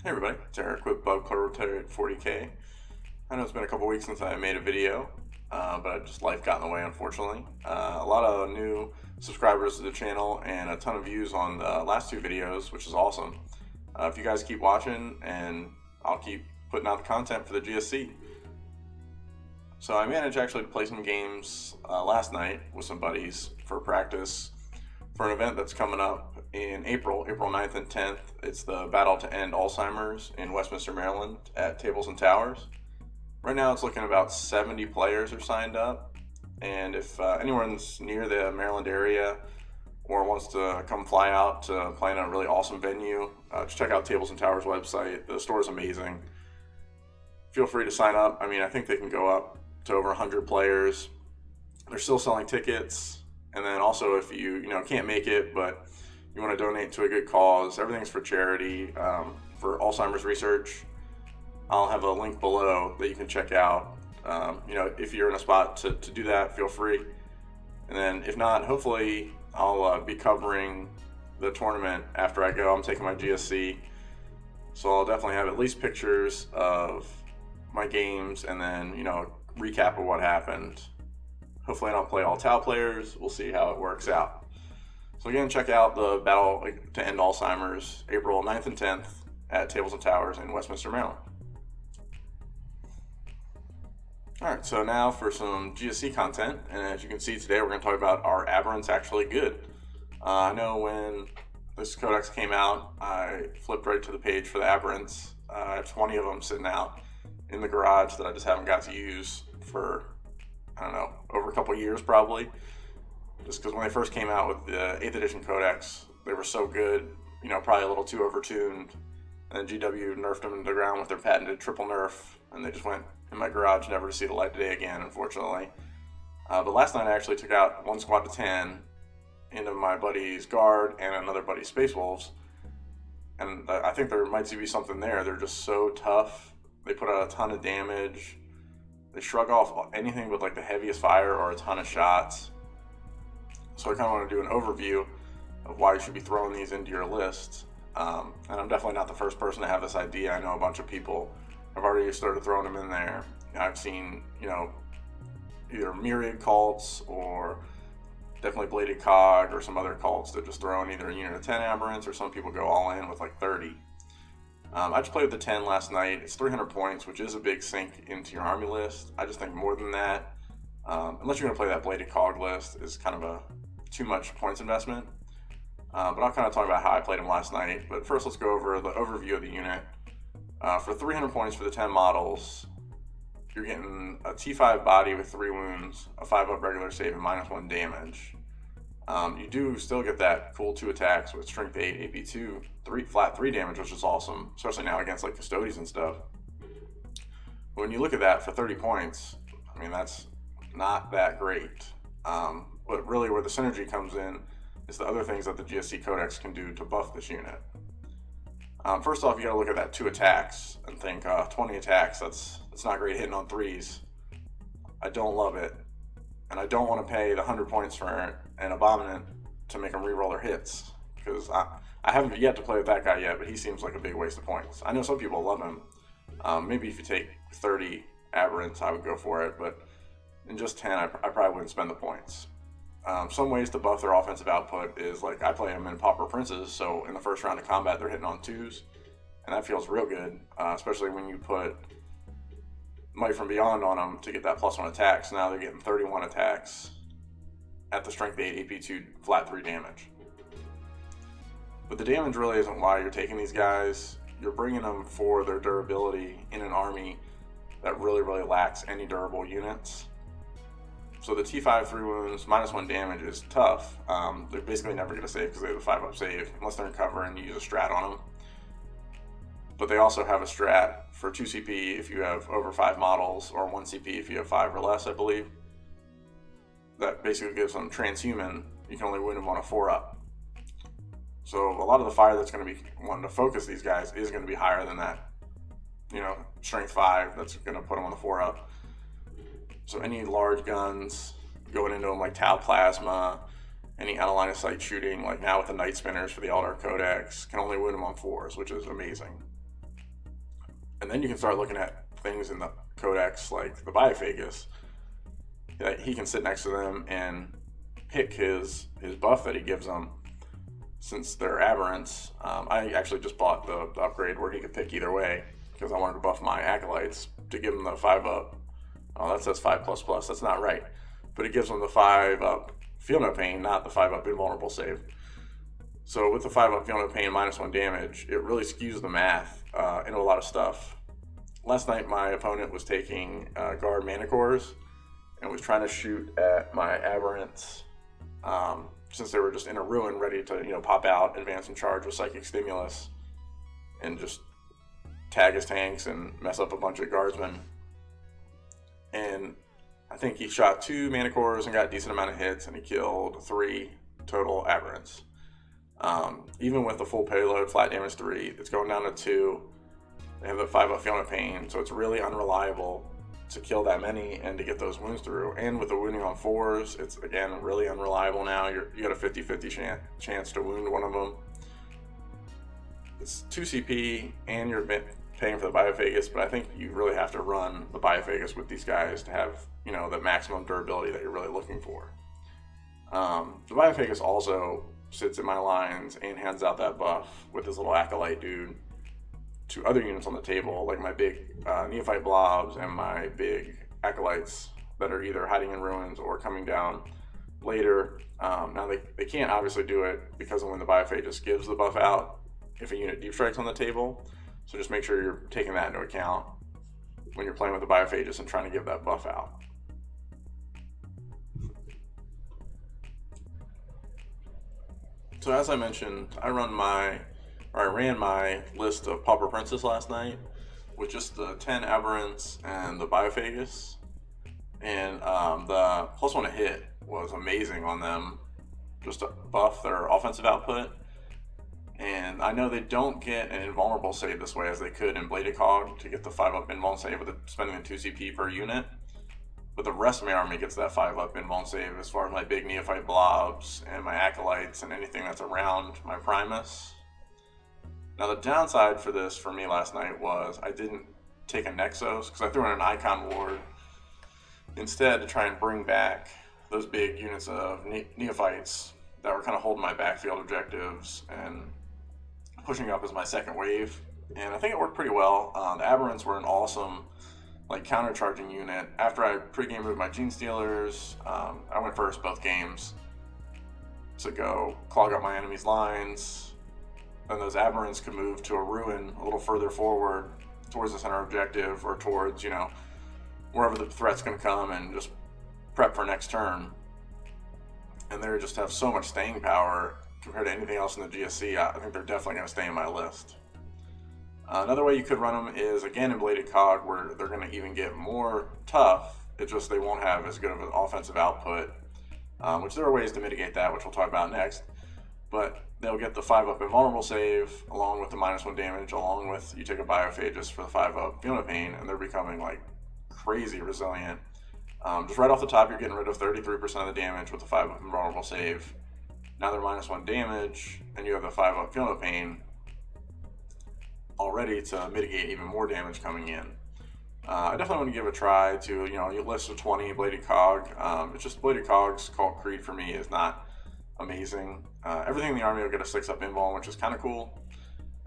Hey everybody, it's Eric with Bug Clarity at 40K. I know it's been a couple weeks since I made a video, but just life got in the way, unfortunately. A lot of new subscribers to the channel and a ton of views on the last two videos, which is awesome. If you guys keep watching, and I'll keep putting out the content for the GSC. So I managed actually to play some games last night with some buddies for practice for an event that's coming up in April 9th and 10th. It's the Battle to End Alzheimer's in Westminster, Maryland at Tables and Towers. Right now it's looking about 70 players are signed up, and if anyone's near the Maryland area or wants to come fly out to play in a really awesome venue, just check out Tables and Towers website. The store is amazing. Feel free to sign up. I mean, I think they can go up to over 100 players. They're still selling tickets. And then also, if you can't make it, but you want to donate to a good cause, everything's for charity, for Alzheimer's research. I'll have a link below that you can check out. If you're in a spot to do that, feel free. And then if not, hopefully I'll be covering the tournament after I go. I'm taking my GSC, so I'll definitely have at least pictures of my games and then, recap of what happened. Hopefully I don't play all Tau players. We'll see how it works out. So again, check out the Battle to End Alzheimer's, April 9th and 10th at Tables and Towers in Westminster, Maryland. Alright, so now for some GSC content, and as you can see today we're going to talk about are Abberants actually good? I know when this codex came out, I flipped right to the page for the Abberants. I have 20 of them sitting out in the garage that I just haven't got to use for, over a couple years probably. Just because when they first came out with the 8th edition codex, they were so good, probably a little too overtuned. And then GW nerfed them into the ground with their patented triple nerf, and they just went in my garage never to see the light of day again, unfortunately. But last night I actually took out one squad to 10 into my buddy's Guard and another buddy's Space Wolves. And I think there might be something there. They're just so tough. They put out a ton of damage. They shrug off anything with like the heaviest fire or a ton of shots. So I kind of want to do an overview of why you should be throwing these into your list. And I'm definitely not the first person to have this idea. I know a bunch of people have already started throwing them in there. I've seen, either myriad cults or definitely bladed cog or some other cults that just throw in either a unit of 10 aberrants, or some people go all in with like 30. I just played with the 10 last night. It's 300 points, which is a big sink into your army list. I just think more than that, unless you're going to play that bladed cog list, is kind of a too much points investment. But I'll kind of talk about how I played him last night. But first, let's go over the overview of the unit. For 300 points for the 10 models, you're getting a T5 body with 3 wounds, a 5-up regular save, and -1 damage. You do still get that cool 2 attacks with strength 8, AP2, flat 3 damage, which is awesome, especially now against like custodies and stuff. But when you look at that for 30 points, I mean, that's not that great. But really where the synergy comes in is the other things that the GSC Codex can do to buff this unit. First off, you gotta look at that 2 attacks and think 20 attacks, that's not great hitting on 3s. I don't love it. And I don't want to pay the 100 points for an Abominant to make them reroll their hits, because I haven't yet to play with that guy yet, but he seems like a big waste of points. I know some people love him. Maybe if you take 30 Aberrants, I would go for it, but in just 10, I probably wouldn't spend the points. Some ways to buff their offensive output is, like, I play them in Pauper Princes, so in the first round of combat, they're hitting on 2s, and that feels real good, especially when you put Might from Beyond on them to get that +1 attack. So now they're getting 31 attacks at the strength 8 AP2 flat 3 damage. But the damage really isn't why you're taking these guys. You're bringing them for their durability in an army that really lacks any durable units. So the T5 3 wounds, -1 damage is tough. They're basically never going to save because they have a 5-up save, unless they're in cover and you use a strat on them. But they also have a strat for 2 CP if you have over 5 models, or 1 CP if you have 5 or less, I believe. That basically gives them transhuman. You can only win them on a 4-up. So a lot of the fire that's going to be wanting to focus these guys is going to be higher than that, strength 5 that's going to put them on the 4-up. So any large guns going into them like Tau Plasma, any out of line of sight shooting, like now with the Night Spinners for the Eldar Codex, can only win them on 4s, which is amazing. And then you can start looking at things in the codex like the Biophagus. He can sit next to them and pick his buff that he gives them. Since they're Aberrants, I actually just bought the upgrade where he could pick either way because I wanted to buff my Acolytes to give them the 5-up. Oh, that says 5++. That's not right. But it gives them the 5-up Feel No Pain, not the 5-up Invulnerable save. So with the 5-up Feel No Pain -1 damage, it really skews the math into a lot of stuff. Last night my opponent was taking guard Manicores and was trying to shoot at my Aberrants since they were just in a ruin ready to pop out, advance and charge with Psychic Stimulus and just tag his tanks and mess up a bunch of guardsmen. And I think he shot 2 Manicores and got a decent amount of hits, and he killed 3 total Aberrants. Even with the full payload, flat damage 3, it's going down to 2. They have the 5-up Feel No Pain, so it's really unreliable to kill that many and to get those wounds through. And with the wounding on 4s, it's again really unreliable now. You got a 50-50 chance to wound one of them. It's 2 CP, and you're paying for the Biophagus, but I think you really have to run the Biophagus with these guys to have the maximum durability that you're really looking for. The Biophagus also sits in my lines and hands out that buff with this little Acolyte dude to other units on the table, like my big Neophyte Blobs and my big Acolytes that are either hiding in ruins or coming down later. Now they can't obviously do it because of when the Biophagus gives the buff out if a unit deep strikes on the table, so just make sure you're taking that into account when you're playing with the Biophagus and trying to give that buff out. So as I mentioned, I ran my list of Pauper Princes last night with just the 10 Aberrants and the Biophagus, and the +1 to hit was amazing on them, just to buff their offensive output. And I know they don't get an invulnerable save this way as they could in Bladed Cog to get the 5-up invuln save with spending the 2 CP per unit, but the rest of my army gets that 5-up invuln save as far as my big Neophyte Blobs and my Acolytes and anything that's around my Primus. Now the downside for this for me last night was I didn't take a Nexos because I threw in an Icon Ward instead to try and bring back those big units of Neophytes that were kind of holding my backfield objectives and pushing up as my second wave. And I think it worked pretty well. The Aberrants were an awesome countercharging unit. After I pregame moved my Gene Stealers, I went first both games to go clog up my enemy's lines. Then those Aberrants could move to a ruin a little further forward towards the center objective or towards, wherever the threat's going to come and just prep for next turn. And they just have so much staying power compared to anything else in the GSC. I think they're definitely going to stay in my list. Another way you could run them is, again, in Bladed Cog, where they're going to even get more tough. It's just they won't have as good of an offensive output, which there are ways to mitigate that, which we'll talk about next. But they'll get the 5-up Invulnerable save, along with the -1 damage, along with you take a Biophagus for the 5-up Feel No Pain, and they're becoming crazy resilient. Just right off the top, you're getting rid of 33% of the damage with the 5-up Invulnerable save. Now they're -1 damage, and you have the 5-up Feel No Pain already to mitigate even more damage coming in. I definitely want to give a try to, your list of 20 Bladed Cog. It's just Bladed Cog's Cult Creed for me is not amazing. Everything in the army will get a 6-up invuln, which is kind of cool,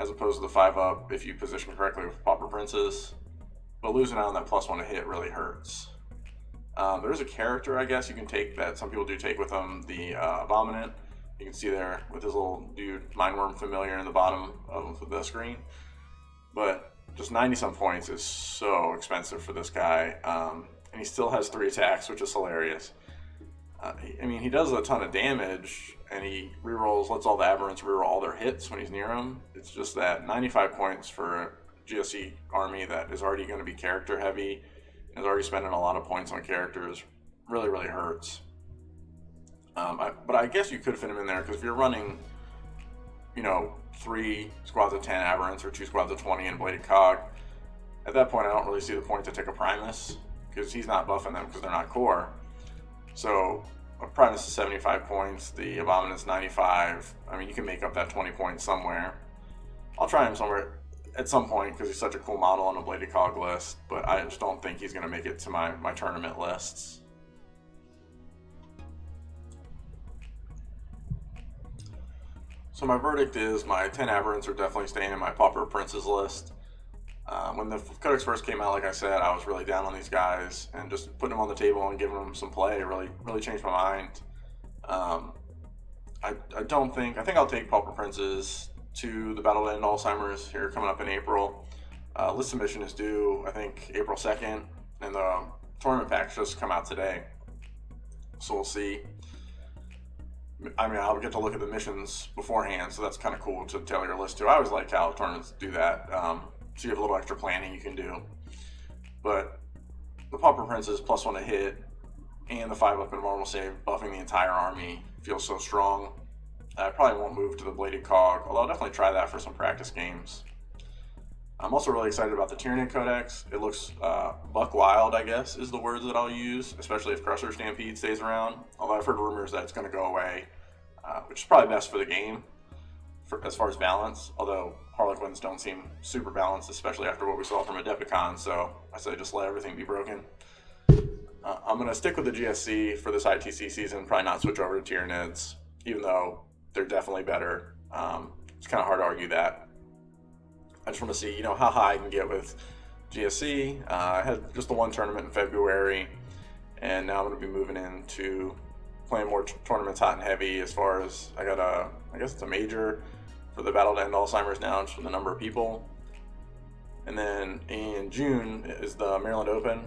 as opposed to the 5-up if you position correctly with Pauper Princes. But losing out on that +1 to hit really hurts. There's a character, I guess, you can take that some people do take with them, the Abominant. You can see there with his little dude, Mindworm Familiar in the bottom of the screen. But just 90-some points is so expensive for this guy. And he still has 3 attacks, which is hilarious. He does a ton of damage, and he rerolls, lets all the Aberrants reroll all their hits when he's near him. It's just that 95 points for a GSC army that is already going to be character heavy and is already spending a lot of points on characters really, really hurts. But I guess you could fit him in there, because if you're running, 3 squads of 10 Aberrants or 2 squads of 20 in Bladed Cog, at that point I don't really see the point to take a Primus, because he's not buffing them because they're not core. So a Primus is 75 points, the Abominant's 95. You can make up that 20 points somewhere. I'll try him somewhere. at some point because he's such a cool model on a Bladed Cog list, but I just don't think he's going to make it to my tournament lists. So my verdict is my 10 Aberrants are definitely staying in my Pauper Princes list. When the Codex first came out, like I said, I was really down on these guys, and just putting them on the table and giving them some play really changed my mind. I think I'll take Pauper Princes to the Battle to End Alzheimer's here coming up in April. List submission is due, I think, April 2nd, and the tournament packs just come out today. So we'll see. I mean, I'll get to look at the missions beforehand, so that's kind of cool to tailor your list to. I always like how tournaments do that, so you have a little extra planning you can do. But the Pauper Princes +1 to hit and the 5-up in normal save, buffing the entire army, feels so strong. I probably won't move to the Bladed Cog, although I'll definitely try that for some practice games. I'm also really excited about the Tyranid Codex. It looks buck wild, I guess, is the words that I'll use, especially if Crusher Stampede stays around. Although I've heard rumors that it's going to go away, which is probably best for the game as far as balance. Although Harlequins don't seem super balanced, especially after what we saw from Adepticon, so I say just let everything be broken. I'm going to stick with the GSC for this ITC season, probably not switch over to Tyranids, even though they're definitely better. It's kind of hard to argue that. I just want to see, how high I can get with GSC. I had just the one tournament in February, and now I'm going to be moving into playing more tournaments hot and heavy. As far as I guess it's a major for the Battle to End Alzheimer's now, just for the number of people. And then in June is the Maryland Open.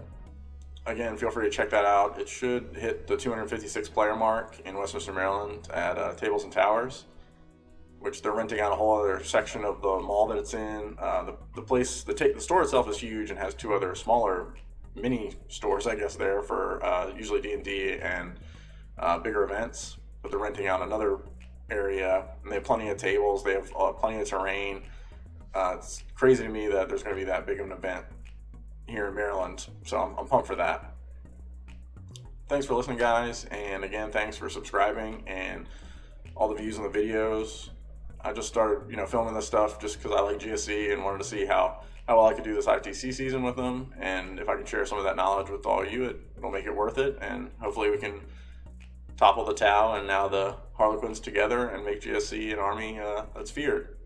Again, feel free to check that out. It should hit the 256 player mark in Westminster, Maryland at Tables and Towers, which they're renting out a whole other section of the mall that it's in. The store itself is huge and has two other smaller mini stores, I guess, there for usually D&D and bigger events. But they're renting out another area, and they have plenty of tables. They have plenty of terrain. It's crazy to me that there's going to be that big of an event here in Maryland, so I'm pumped for that. Thanks for listening, guys, and again, thanks for subscribing and all the views on the videos. I just started, filming this stuff just because I like GSC and wanted to see how well I could do this ITC season with them, and if I can share some of that knowledge with all of you, it'll make it worth it, and hopefully we can topple the Tau and now the Harlequins together and make GSC an army that's feared.